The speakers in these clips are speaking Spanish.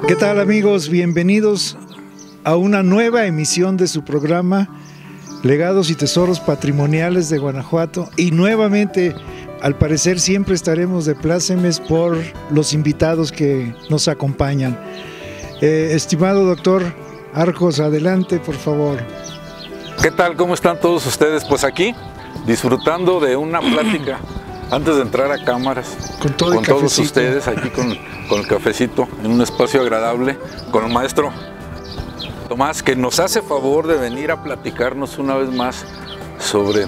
¿Qué tal, amigos? Bienvenidos a una nueva emisión de su programa Legados y Tesoros Patrimoniales de Guanajuato, y nuevamente, al parecer, siempre estaremos de plácemes por los invitados que nos acompañan. Estimado doctor Arcos, adelante, por favor. ¿Qué tal? ¿Cómo están todos ustedes? Pues aquí, disfrutando de una plática antes de entrar a cámaras con todos ustedes, aquí con el cafecito, en un espacio agradable, con el maestro Tomás, que nos hace favor de venir a platicarnos una vez más sobre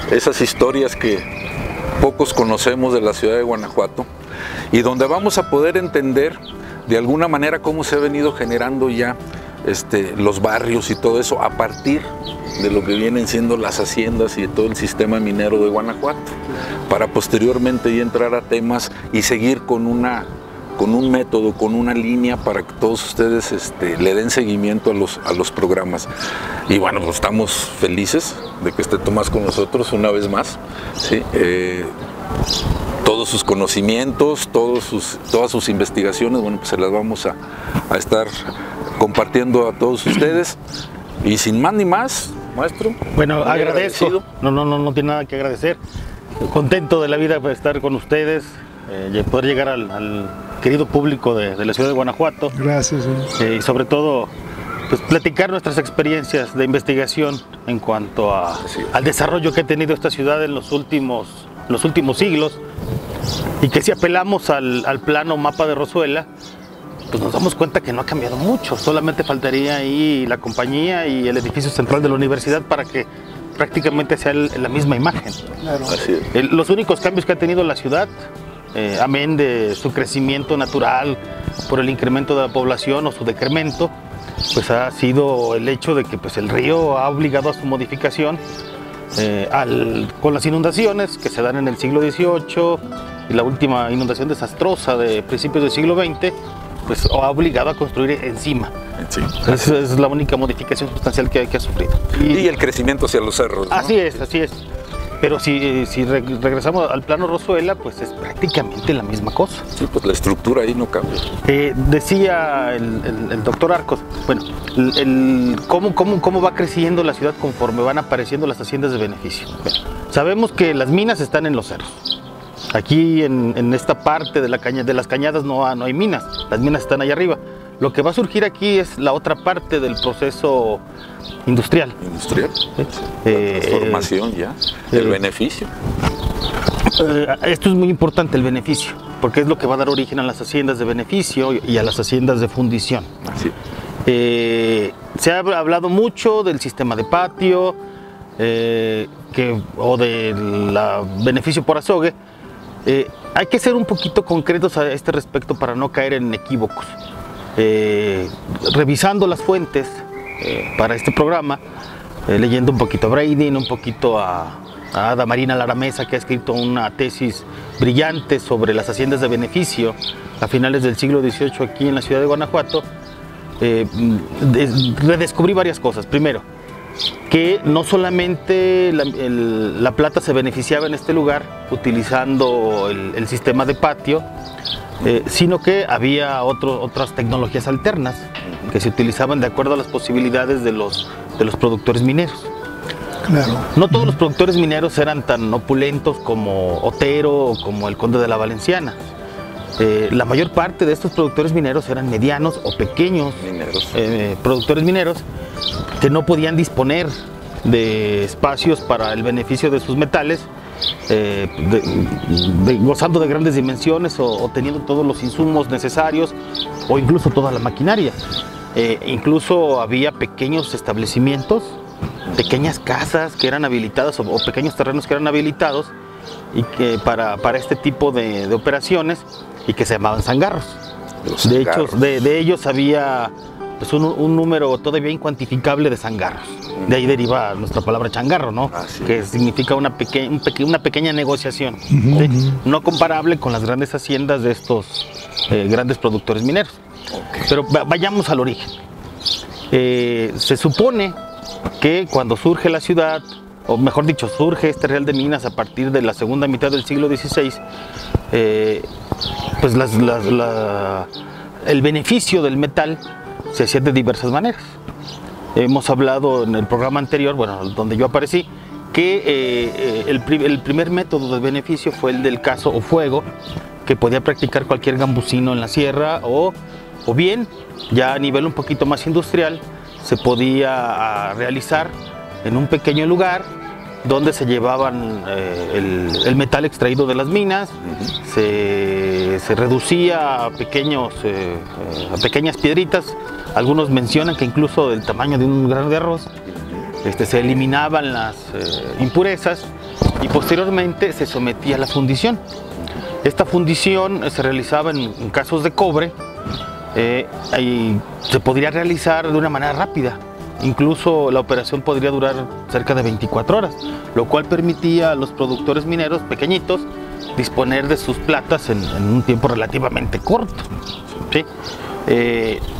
esas historias que pocos conocemos de la ciudad de Guanajuato, y donde vamos a poder entender de alguna manera cómo se ha venido generando ya los barrios y todo eso a partir de lo que vienen siendo las haciendas y de todo el sistema minero de Guanajuato, para posteriormente ya entrar a temas y seguir con un método, con una línea para que todos ustedes le den seguimiento a los programas. Y bueno, pues estamos felices de que esté Tomás con nosotros una vez más, ¿sí? Todos sus conocimientos, todas sus investigaciones, bueno, pues se las vamos a estar compartiendo a todos ustedes. Y sin más ni más, maestro. Bueno, agradezco. No tiene nada que agradecer. Contento de la vida por estar con ustedes, poder llegar al querido público de la ciudad de Guanajuato. Gracias. Y sobre todo, pues, platicar nuestras experiencias de investigación en cuanto al desarrollo que ha tenido esta ciudad en los últimos siglos, y que si apelamos al plano mapa de Rosuela, pues nos damos cuenta que no ha cambiado mucho. Solamente faltaría ahí la compañía y el edificio central de la universidad para que prácticamente sea la misma imagen. Claro. Así es. Los únicos cambios que ha tenido la ciudad, amén de su crecimiento natural por el incremento de la población o su decremento, pues ha sido el hecho de que pues, el río ha obligado a su modificación con las inundaciones que se dan en el siglo XVIII y la última inundación desastrosa de principios del siglo XX, pues ha obligado a construir encima. Sí. Esa es la única modificación sustancial que ha sufrido. Y el crecimiento hacia los cerros, ¿no? Así es. Pero si regresamos al plano Rosuela, pues es prácticamente la misma cosa. Sí, pues la estructura ahí no cambia. Decía el doctor Arcos, bueno, cómo va creciendo la ciudad conforme van apareciendo las haciendas de beneficio. Bueno, sabemos que las minas están en los cerros. Aquí en esta parte de las cañadas no hay minas, las minas están allá arriba. Lo que va a surgir aquí es la otra parte del proceso industrial. Industrial, la transformación ya, el beneficio. Esto es muy importante, el beneficio, porque es lo que va a dar origen a las haciendas de beneficio y a las haciendas de fundición. Así. Se ha hablado mucho del sistema de patio o del beneficio por azogue. Hay que ser un poquito concretos a este respecto para no caer en equívocos. Revisando las fuentes para este programa, leyendo un poquito a Breidin, un poquito a Ada Marina Laramesa, que ha escrito una tesis brillante sobre las haciendas de beneficio a finales del siglo XVIII aquí en la ciudad de Guanajuato, redescubrí varias cosas. Primero, que no solamente la plata se beneficiaba en este lugar utilizando el sistema de patio, sino que había otras tecnologías alternas que se utilizaban de acuerdo a las posibilidades de los productores mineros. Claro. No todos los productores mineros eran tan opulentos como Otero o como el Conde de la Valenciana. La mayor parte de estos productores mineros eran medianos o pequeños productores mineros que no podían disponer de espacios para el beneficio de sus metales, gozando de grandes dimensiones o teniendo todos los insumos necesarios o incluso toda la maquinaria. Incluso había pequeños establecimientos, pequeñas casas que eran habilitadas o pequeños terrenos que eran habilitados y que para este tipo de operaciones, y que se llamaban zangarros. De hecho, de ellos había pues un número todavía incuantificable de zangarros. De ahí deriva nuestra palabra changarro, ¿no? Que significa una pequeña negociación, ¿sí? No comparable con las grandes haciendas de estos grandes productores mineros. Pero vayamos al origen. Se supone que cuando surge la ciudad, o mejor dicho, surge este Real de Minas a partir de la segunda mitad del siglo XVI, pues el beneficio del metal se hacía de diversas maneras. Hemos hablado en el programa anterior, bueno, donde yo aparecí, que el primer método de beneficio fue el del cazo o fuego, que podía practicar cualquier gambusino en la sierra, o bien, ya a nivel un poquito más industrial, se podía realizar en un pequeño lugar donde se llevaban el metal extraído de las minas, se reducía a pequeñas piedritas. Algunos mencionan que incluso del tamaño de un grano de arroz, se eliminaban las impurezas y posteriormente se sometía a la fundición. Esta fundición se realizaba en casos de cobre y se podría realizar de una manera rápida. Incluso la operación podría durar cerca de 24 horas, lo cual permitía a los productores mineros pequeñitos disponer de sus platas en un tiempo relativamente corto, ¿sí?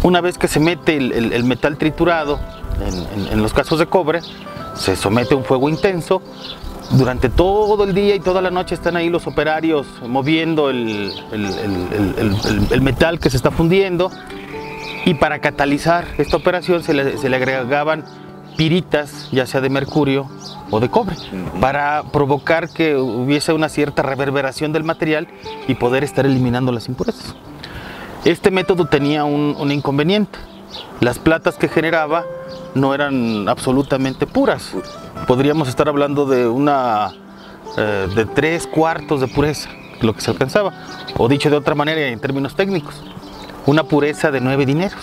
Una vez que se mete el metal triturado en los casos de cobre, se somete a un fuego intenso. Durante todo el día y toda la noche están ahí los operarios moviendo el metal que se está fundiendo, y para catalizar esta operación se le agregaban piritas, ya sea de mercurio o de cobre, para provocar que hubiese una cierta reverberación del material y poder estar eliminando las impurezas. Este método tenía un inconveniente: las platas que generaba no eran absolutamente puras. Podríamos estar hablando de de 3/4 de pureza, lo que se alcanzaba, o dicho de otra manera en términos técnicos, una pureza de 9 dineros.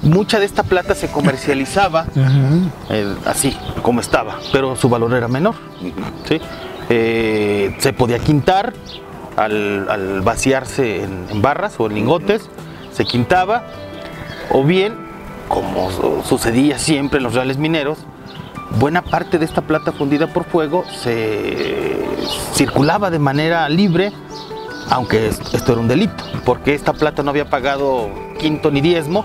Mucha de esta plata se comercializaba así como estaba, pero su valor era menor, ¿sí? Se podía quintar al vaciarse en barras o en lingotes, se quintaba, o bien, como sucedía siempre en los reales mineros, buena parte de esta plata fundida por fuego se circulaba de manera libre, aunque esto era un delito, porque esta plata no había pagado quinto ni diezmo,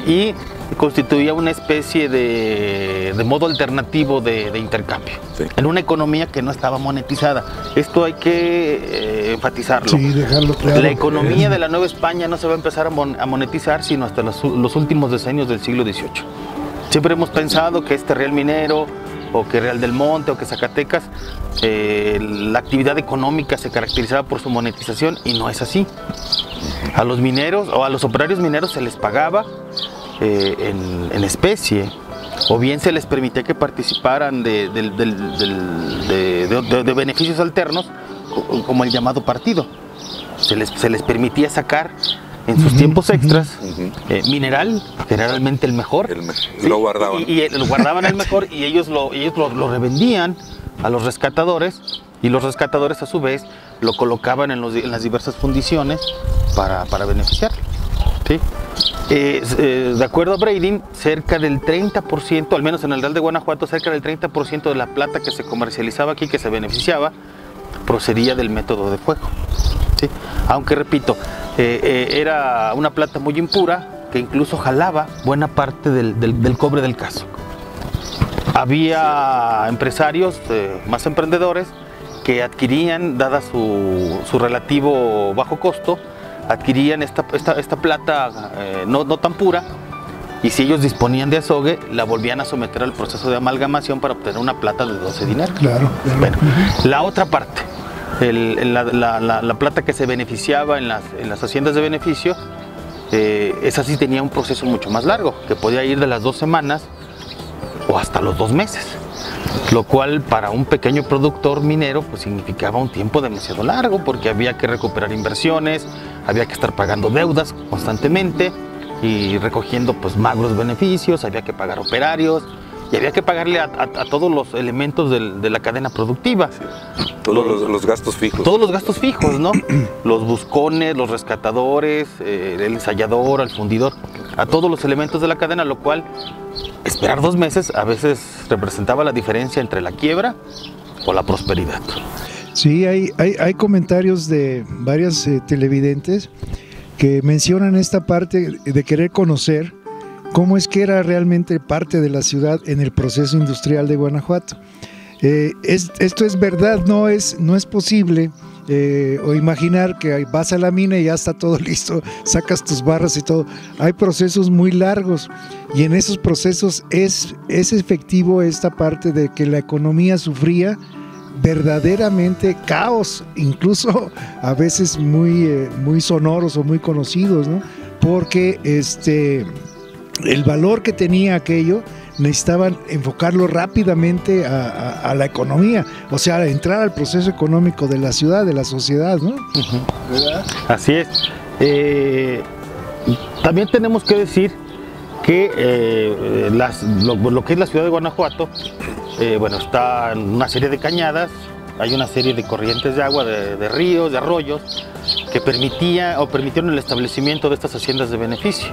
y constituía una especie de modo alternativo de intercambio, sí, en una economía que no estaba monetizada. Esto hay que enfatizarlo. Sí, dejarlo claro. La economía de la Nueva España no se va a empezar a monetizar sino hasta los últimos decenios del siglo XVIII. Siempre hemos pensado que este Real Minero, o que Real del Monte, o que Zacatecas, la actividad económica se caracterizaba por su monetización, y no es así. A los mineros o a los operarios mineros se les pagaba en especie, o bien se les permitía que participaran de beneficios alternos, como el llamado partido. Se les permitía sacar en sus tiempos extras mineral, generalmente el mejor, ¿sí? Lo guardaban. Y lo guardaban el mejor, y ellos lo revendían a los rescatadores, y los rescatadores a su vez lo colocaban en las diversas fundiciones para beneficiarlo, ¿sí? De acuerdo a Brading, cerca del 30%, al menos en el Real de Guanajuato, cerca del 30% de la plata que se comercializaba aquí, que se beneficiaba, procedía del método de fuego, ¿sí? Aunque, repito, era una plata muy impura, que incluso jalaba buena parte del cobre del cazo. Había empresarios más emprendedores que adquirían, dada su relativo bajo costo, adquirían esta plata no tan pura, y si ellos disponían de azogue, la volvían a someter al proceso de amalgamación para obtener una plata de 12 dineros. Claro. Bueno, la otra parte, la plata que se beneficiaba en las haciendas de beneficio, esa sí tenía un proceso mucho más largo, que podía ir de las 2 semanas o hasta los 2 meses, lo cual para un pequeño productor minero pues significaba un tiempo demasiado largo, porque había que recuperar inversiones, había que estar pagando deudas constantemente y recogiendo pues magros beneficios, había que pagar operarios, y había que pagarle a todos los elementos de la cadena productiva. Sí. Todos los gastos fijos. Todos los gastos fijos, ¿no? Los buscones, los rescatadores, el ensayador, el fundidor, a todos los elementos de la cadena, lo cual esperar 2 meses a veces representaba la diferencia entre la quiebra o la prosperidad. Sí, hay comentarios de varias televidentes que mencionan esta parte de querer conocer cómo es que era realmente parte de la ciudad en el proceso industrial de Guanajuato. Esto es verdad, no es posible o imaginar que vas a la mina y ya está todo listo, sacas tus barras y todo. Hay procesos muy largos y en esos procesos es efectivo esta parte de que la economía sufría verdaderamente caos, incluso a veces muy sonoros o muy conocidos, ¿no? Porque el valor que tenía aquello necesitaban enfocarlo rápidamente a la economía, o sea, entrar al proceso económico de la ciudad, de la sociedad, ¿no? ¿Verdad? Así es. También tenemos que decir que lo que es la ciudad de Guanajuato, bueno, está en una serie de cañadas, hay una serie de corrientes de agua, de ríos, de arroyos, que permitieron el establecimiento de estas haciendas de beneficio.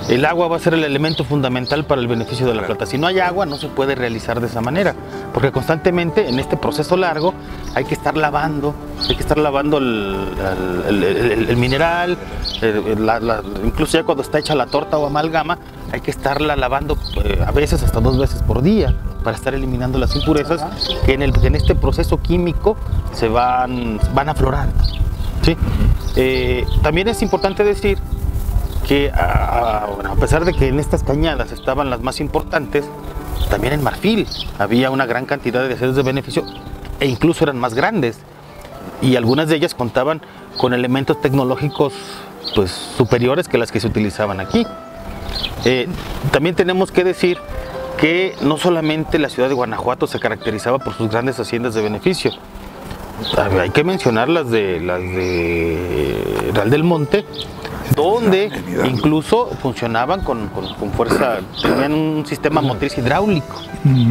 El agua va a ser el elemento fundamental para el beneficio de la plata. Si no hay agua, no se puede realizar de esa manera, porque constantemente en este proceso largo hay que estar lavando el mineral, incluso ya cuando está hecha la torta o amalgama, hay que estarla lavando a veces hasta 2 veces por día para estar eliminando las impurezas que en este proceso químico se van aflorando, ¿sí? También es importante decir que a pesar de que en estas cañadas estaban las más importantes, también en Marfil había una gran cantidad de haciendas de beneficio e incluso eran más grandes, y algunas de ellas contaban con elementos tecnológicos pues superiores que las que se utilizaban aquí. También tenemos que decir que no solamente la ciudad de Guanajuato se caracterizaba por sus grandes haciendas de beneficio. Hay que mencionar las de Real del Monte, donde incluso funcionaban con fuerza, tenían un sistema motriz hidráulico,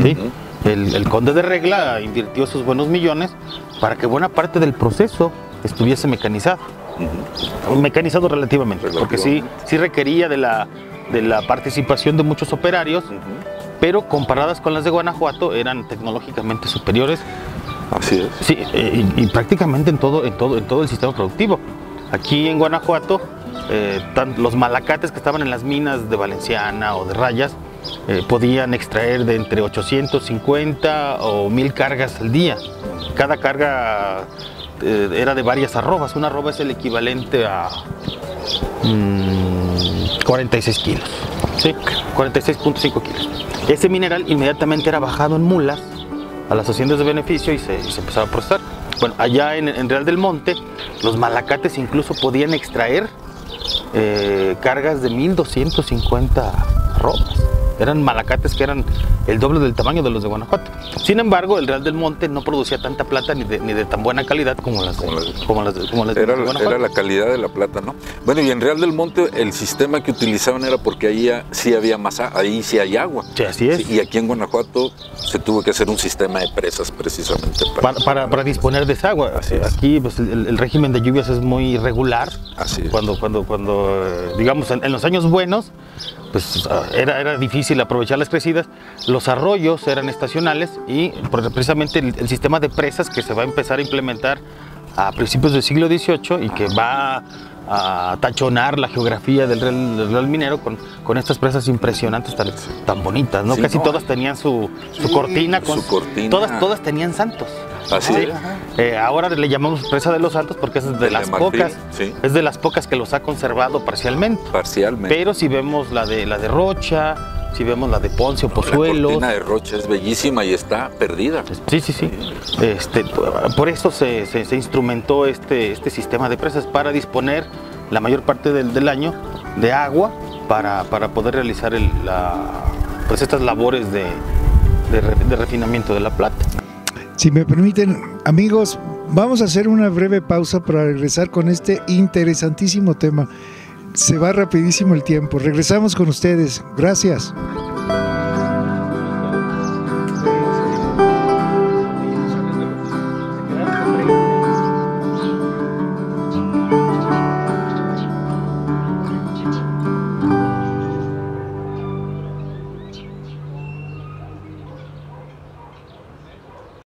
¿sí? El conde de Regla invirtió sus buenos millones para que buena parte del proceso estuviese mecanizado. Mecanizado relativamente, porque sí requería de la participación de muchos operarios, pero comparadas con las de Guanajuato eran tecnológicamente superiores. Así es. Sí, y prácticamente en todo el sistema productivo. Aquí en Guanajuato, los malacates que estaban en las minas de Valenciana o de Rayas podían extraer de entre 850 o 1000 cargas al día. Cada carga era de varias arrobas. Una arroba es el equivalente a 46 kilos, ¿sí? 46.5 kilos. Ese mineral inmediatamente era bajado en mulas a las haciendas de beneficio y se empezaba a procesar. Bueno, allá en Real del Monte, los malacates incluso podían extraer cargas de 1250 arrobas. Eran malacates que eran el doble del tamaño de los de Guanajuato. Sin embargo, el Real del Monte no producía tanta plata ni de tan buena calidad como las de Guanajuato. Era la calidad de la plata, ¿no? Bueno, y en Real del Monte el sistema que utilizaban era porque ahí sí había ahí sí hay agua. Sí, así es. Sí, y aquí en Guanajuato se tuvo que hacer un sistema de presas precisamente para disponer de esa agua. Aquí pues, el régimen de lluvias es muy irregular. Así es. Cuando digamos, en los años buenos, pues era difícil aprovechar las crecidas. Los arroyos eran estacionales y precisamente el sistema de presas que se va a empezar a implementar a principios del siglo XVIII y que va a tachonar la geografía del real minero con estas presas impresionantes tan bonitas, ¿no? Sí, casi todas tenían su cortina, todas tenían santos. Así es. Ahora le llamamos presa de los Santos porque es de las pocas, es de las pocas que los ha conservado parcialmente. Pero si vemos la de Rocha, si vemos la de Ponce o Pozuelos. La cortina de Rocha es bellísima y está perdida. Sí. Por eso se instrumentó este sistema de presas para disponer la mayor parte del año de agua para poder realizar pues estas labores de refinamiento de la plata. Si me permiten, amigos, vamos a hacer una breve pausa para regresar con este interesantísimo tema. Se va rapidísimo el tiempo. Regresamos con ustedes. Gracias.